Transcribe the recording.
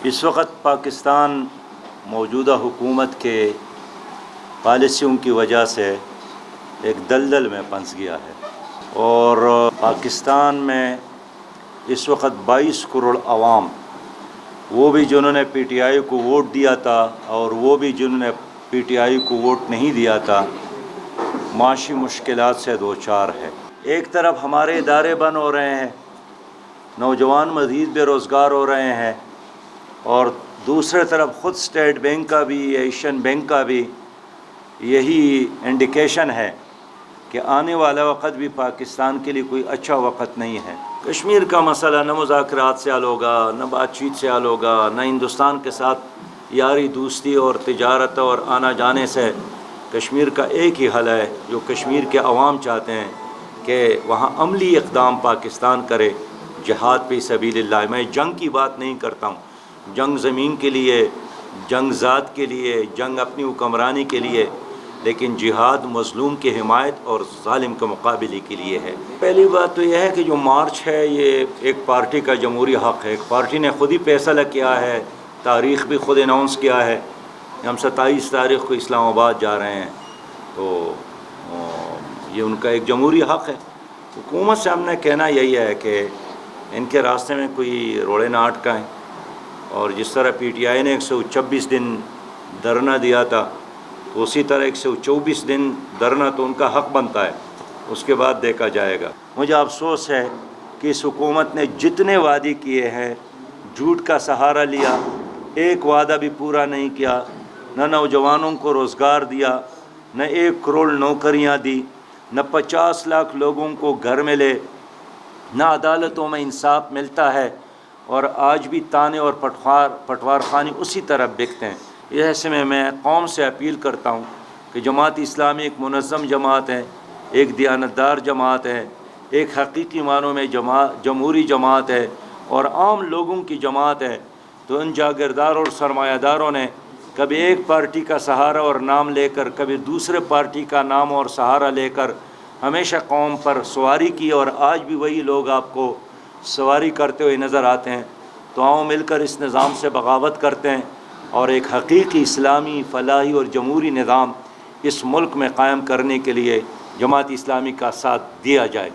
اس وقت پاکستان موجودہ حکومت کے پالیسیوں کی وجہ سے ایک دلدل میں پھنس گیا ہے، اور پاکستان میں اس وقت 22 کروڑ عوام، وہ بھی جنہوں نے پی ٹی آئی کو ووٹ دیا تھا اور وہ بھی جنہوں نے پی ٹی آئی کو ووٹ نہیں دیا تھا، معاشی مشکلات سے دوچار ہے۔ ایک طرف ہمارے ادارے بند ہو رہے ہیں، نوجوان مزید بے روزگار ہو رہے ہیں، اور دوسرے طرف خود اسٹیٹ بینک کا بھی، ایشین بینک کا بھی یہی انڈیکیشن ہے کہ آنے والا وقت بھی پاکستان کے لیے کوئی اچھا وقت نہیں ہے۔ کشمیر کا مسئلہ نہ مذاکرات سے حل ہوگا، نہ بات چیت سے حل ہوگا، نہ ہندوستان کے ساتھ یاری دوستی اور تجارت اور آنا جانے سے۔ کشمیر کا ایک ہی حل ہے جو کشمیر کے عوام چاہتے ہیں کہ وہاں عملی اقدام پاکستان کرے، جہاد فی سبیل اللہ۔ میں جنگ کی بات نہیں کرتا ہوں، جنگ زمین کے لیے، جنگ ذات کے لیے، جنگ اپنی حکمرانی کے لیے، لیکن جہاد مظلوم کی حمایت اور ظالم کے مقابلے کے لیے ہے۔ پہلی بات تو یہ ہے کہ جو مارچ ہے یہ ایک پارٹی کا جمہوری حق ہے، ایک پارٹی نے خود ہی فیصلہ کیا ہے، تاریخ بھی خود اناؤنس کیا ہے۔ ہم 27 تاریخ کو اسلام آباد جا رہے ہیں، تو یہ ان کا ایک جمہوری حق ہے۔ حکومت سے ہم نے کہنا یہی ہے کہ ان کے راستے میں کوئی روڑے نہ اٹکائیں، اور جس طرح پی ٹی آئی نے 126 دن دھرنا دیا تھا، تو اسی طرح 124 دن دھرنا تو ان کا حق بنتا ہے، اس کے بعد دیکھا جائے گا۔ مجھے افسوس ہے کہ اس حکومت نے جتنے وعدے کیے ہیں جھوٹ کا سہارا لیا، ایک وعدہ بھی پورا نہیں کیا، نہ نوجوانوں کو روزگار دیا، نہ 1 کروڑ نوکریاں دی، نہ 50 لاکھ لوگوں کو گھر ملے، نہ عدالتوں میں انصاف ملتا ہے، اور آج بھی تانے اور پٹوار خانی اسی طرح بکتے ہیں۔ ایسے میں قوم سے اپیل کرتا ہوں کہ جماعت اسلامی ایک منظم جماعت ہے، ایک دیانتدار جماعت ہے، ایک حقیقی معنوں میں جمہوری جماعت ہے اور عام لوگوں کی جماعت ہے۔ تو ان جاگیردار اور سرمایہ داروں نے کبھی ایک پارٹی کا سہارا اور نام لے کر، کبھی دوسرے پارٹی کا نام اور سہارا لے کر ہمیشہ قوم پر سواری کی، اور آج بھی وہی لوگ آپ کو سواری کرتے ہوئے نظر آتے ہیں۔ تو آؤ مل کر اس نظام سے بغاوت کرتے ہیں اور ایک حقیقی اسلامی، فلاحی اور جمہوری نظام اس ملک میں قائم کرنے کے لیے جماعت اسلامی کا ساتھ دیا جائے۔